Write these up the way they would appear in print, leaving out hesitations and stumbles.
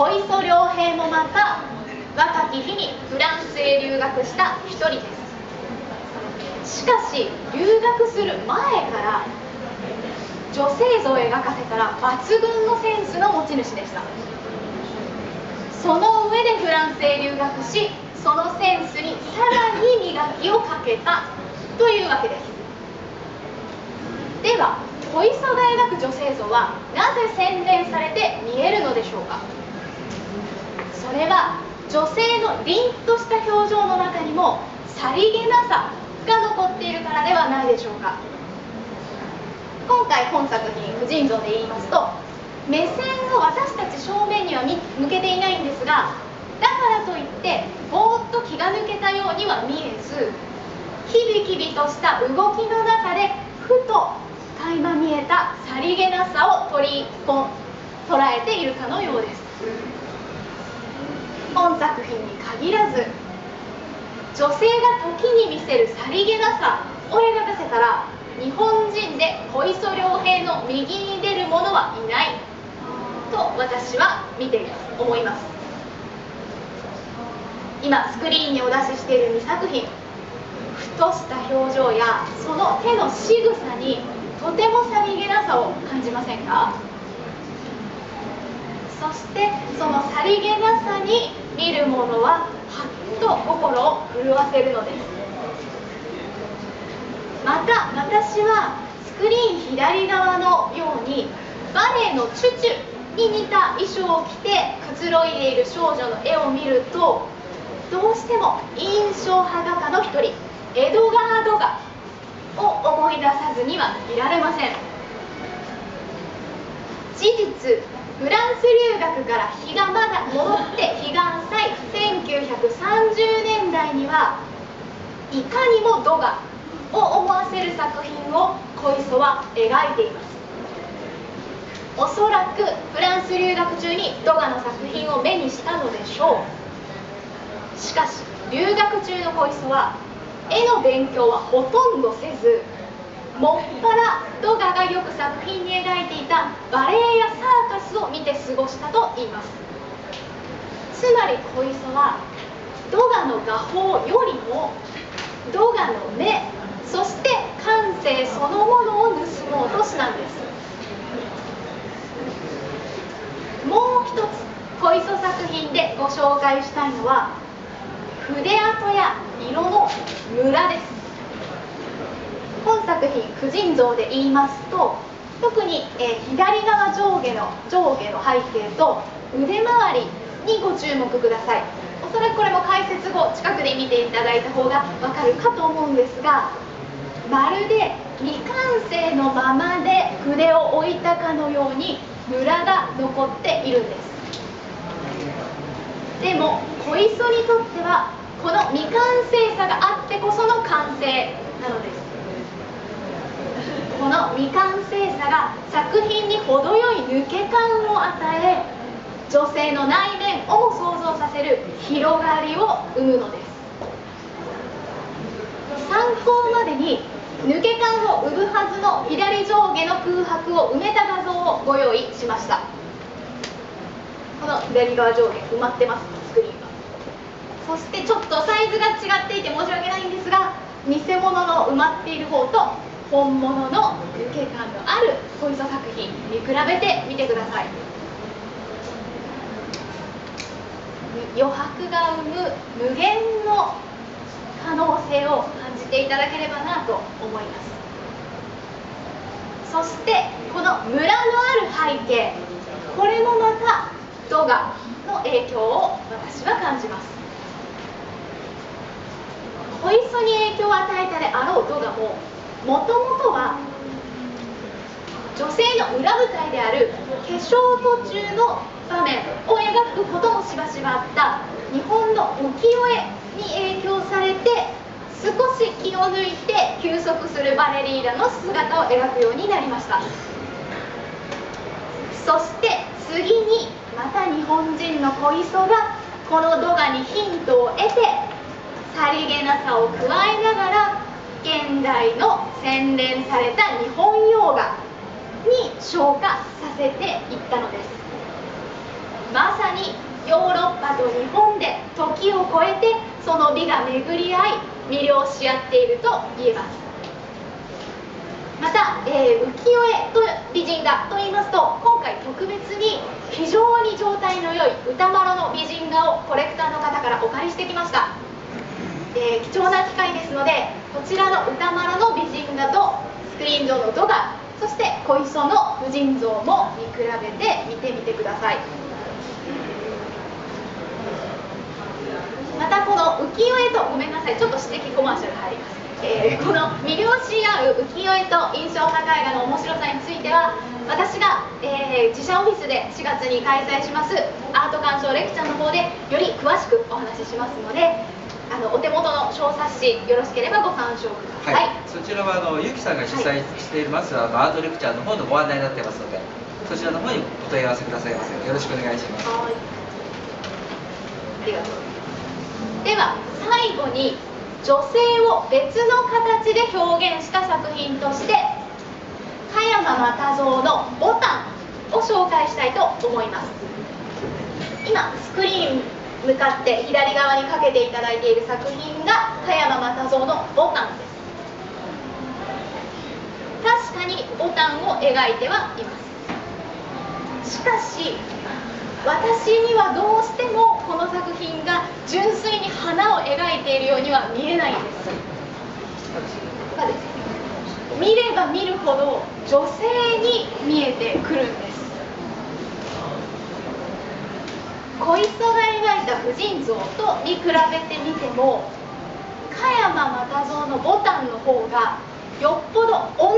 小磯良平もまた若き日にフランスへ留学した一人です。しかし留学する前から女性像を描かせたら抜群のセンスの持ち主でした。その上でフランスへ留学し、そのセンスにさらに磨きをかけたというわけです。では小磯が描く女性像はなぜ洗練されて見えるのでしょうか。それは女性の凛とした表情の中にもさりげなさが残っているからではないでしょうか。今回本作品婦人像で言いますと、目線を私たち正面には向けていないんですが、だからといってぼーっと気が抜けたようには見えず、キビキビとした動きの中でふと垣間見えたさりげなさを捉えているかのようです。本作品に限らず、女性が時に見せるさりげなさを描かせたら、日本人で小磯良平の右に出る者はいないと私は思います。今スクリーンにお出ししている2作品、ふとした表情やその手の仕草にとてもさりげなさを感じませんか。そしてそのさりげなさに見る者ははっと心を震わせるのです。また私はスクリーン左側のようにバレエのチュチュに似た衣装を着てくつろいでいる少女の絵を見ると、どうしても印象派画家の一人エドガー・ドガを思い出さずにはいられません。事実フランス留学から日がまだ戻って彼岸祭1930年代にはいかにもドガを思わせる作品を小磯は描いています。おそらくフランス留学中にドガの作品を目にしたのでしょう。しかし留学中の小磯は絵の勉強はほとんどせず、もっぱらドガがよく作品に描いていたバレエやサーカスを見て過ごしたといいます。つまり小磯はドガの画法よりもドガの目、そして感性そのものを盗もうとしたんです。もう一つ小磯作品でご紹介したいのは筆跡や色のムラです。本作品婦人像で言いますと、特に、左側上下の背景と腕周りにご注目ください。おそらくこれも解説後近くで見ていただいた方がわかるかと思うんですが、まるで未完成のままで筆を置いたかのようにムラが残っているんです。でも小磯にとってはこの未完成さがあってこその完成なのです。この未完成さが作品に程よい抜け感を与え、女性の内面をも想像させる広がりを生むのです。参考までに抜け感を生むはずの左上下の空白を埋めた画像をご用意しました。この左側上下埋まってます、スクリーンが。そしてちょっとサイズが違っていて申し訳ないんですが、偽物の埋まっている方と本物の抜け感のある小磯作品見比べてみてください。余白が生む無限の可能性を感じていただければなと思います。そしてこのムラのある背景、これもまたドガの影響を私は感じます。小磯に影響を与えたであろうドガももともとは女性の裏舞台である化粧途中の場面を描くこともしばしばあった日本の浮世絵に影響されて、少し気を抜いて休息するバレリーナの姿を描くようになりました。そして次にまた日本人の小磯がこのドガにヒントを得てさりげなさを加えながら現代の洗練された日本洋画に昇華させていったのです。まさに画と日本で時を超えてその美が巡り合い魅了し合っていると言えます。また、浮世絵と美人画と言いますと、今回特別に非常に状態の良い歌麿の美人画をコレクターの方からお借りしてきました。貴重な機会ですので、こちらの歌麿の美人画とスクリーン上の土画、そして小磯の婦人像も見比べて見てみてください。またこの浮世絵と、ごめんなさい、ちょっと指摘コマーシャル入ります。この魅了し合う浮世絵と印象派絵画の面白さについては、私が、自社オフィスで4月に開催しますアート鑑賞レクチャーの方でより詳しくお話ししますので、お手元の小冊子よろしければご参照ください。そちらはゆきさんが主催しています、アートレクチャーの方のご案内になっていますので、そちらの方にお問い合わせくださいませ。よろしくお願いします。はい、ありがとう。では最後に女性を別の形で表現した作品として加山又蔵の「牡丹」を紹介したいと思います。今スクリーン向かって左側にかけていただいている作品が加山又蔵の「牡丹」です。確かに牡丹を描いてはいます。しかし私にはどうしてもこの作品が純粋に花を描いているようには見えないんです。見れば見るほど女性に見えてくるんです。小磯が描いた婦人像と見比べてみても、加山又蔵の牡丹の方がよっぽど女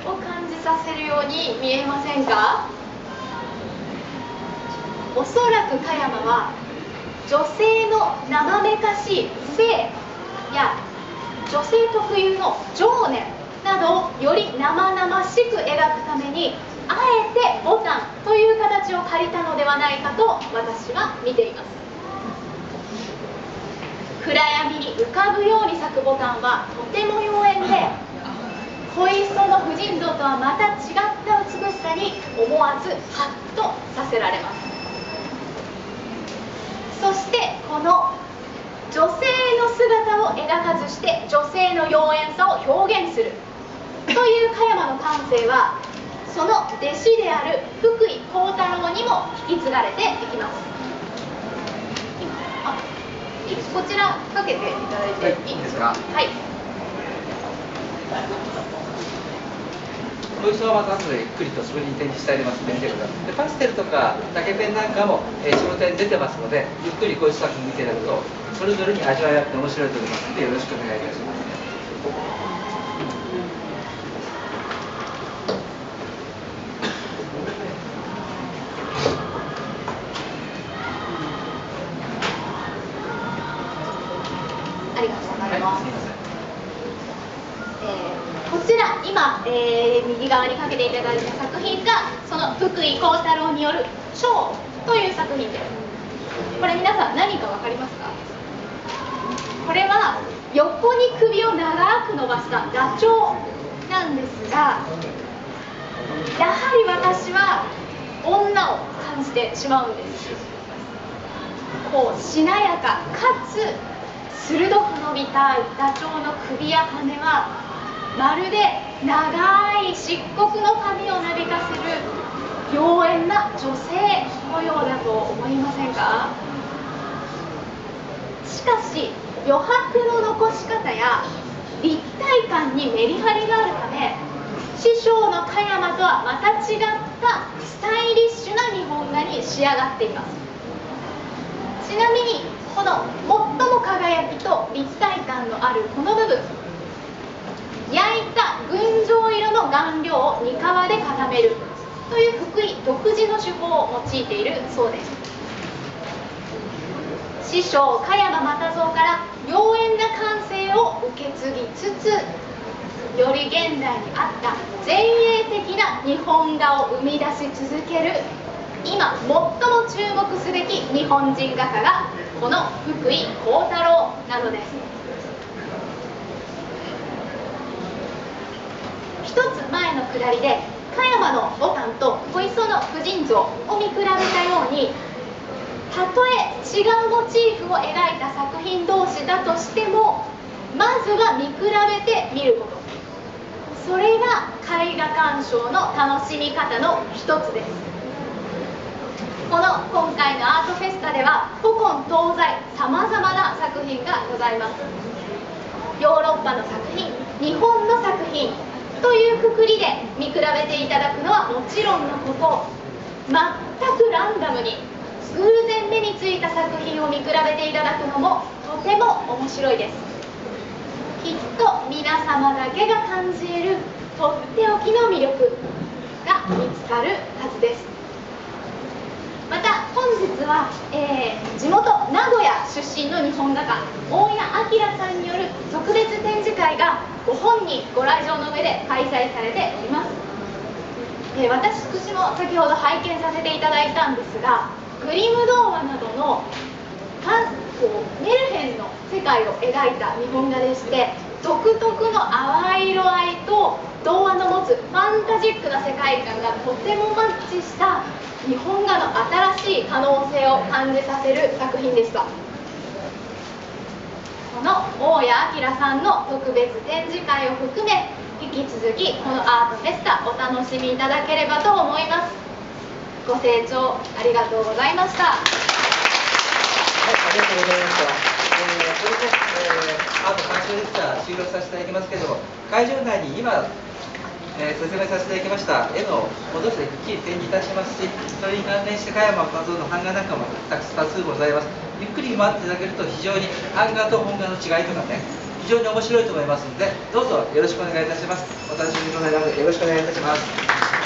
を感じさせるように見えませんか？おそらく加山は女性の生めかしい性や女性特有の情念などをより生々しく描くためにあえて牡丹という形を借りたのではないかと私は見ています。暗闇に浮かぶように咲く牡丹はとても妖艶で、小磯の婦人像とはまた違った美しさに思わずハッとさせられます。そしてこの女性の姿を描かずして女性の妖艶さを表現するという加山の感性は、その弟子である福井幸太郎にも引き継がれていきます。こちらかけていただいていいですか？はい。小磯はまた後でゆっくりとそこに展示してありますので見てください。でパステルとか竹ペンなんかも、その点出てますので、ゆっくり小磯作品見ていただくとそれぞれに味わいあって面白いと思いますので、よろしくお願いいたします。ありがとうございます。こちら今、右側にかけていただいた作品がその福井幸太郎による「蝶」という作品です。これ皆さん何か分かりますか？これは横に首を長く伸ばしたダチョウなんですが、やはり私は女を感じてしまうんです。こうしなやかかつ鋭く伸びたダチョウの首や羽はまるで長い漆黒の髪をなびかせる妖艶な女性のようだと思いませんか？しかし余白の残し方や立体感にメリハリがあるため、師匠の加山とはまた違ったスタイリッシュな日本画に仕上がっています。ちなみにこの最も輝きと立体感のあるこの部分、焼いた群青色の顔料をにかわで固めるという福井独自の手法を用いているそうです。師匠加山又蔵から妖艶な感性を受け継ぎつつ、より現代に合った前衛的な日本画を生み出し続ける今最も注目すべき日本人画家がこの福井幸太郎なのです。一つ前のくだりで加山の牡丹と小磯の婦人像を見比べたように、たとえ違うモチーフを描いた作品同士だとしても、まずは見比べてみること、それが絵画鑑賞の楽しみ方の一つです。この今回のアートフェスタでは古今東西さまざまな作品がございます。ヨーロッパの作品、日本の作品というくくりで見比べていただくのはもちろんのこと、全くランダムに偶然目についた作品を見比べていただくのもとても面白いです。きっと皆様だけが感じ得るとっておきの魅力が見つかるはずです。また本日は、地元名古屋出身の日本画家大谷明さんによる特別展示会がご本人ご来場の上で開催されております。私も先ほど拝見させていただいたんですが、グリム童話などのメルヘンの世界を描いた日本画でして、独特の淡い色合いと童話の持つファンタジックな世界観がとてもマッチした日本画の新しい可能性を感じさせる作品でした。この大谷明さんの特別展示会を含め、引き続きこのアートフェスタお楽しみいただければと思います。ご清聴ありがとうございました。はい、ありがとうございました。これで、アート鑑賞レクチャー終了させていただきますけれども、会場内に今、説明させていただきました絵の戻してきっちり展示いたしますし、それに関連して加山和夫の版画なんかも多数ございます。ゆっくり回っていただけると非常に版画と本画の違いとかね、非常に面白いと思いますので、どうぞよろしくお願いいたします。お楽しみくださいませ。よろしくお願いいたします。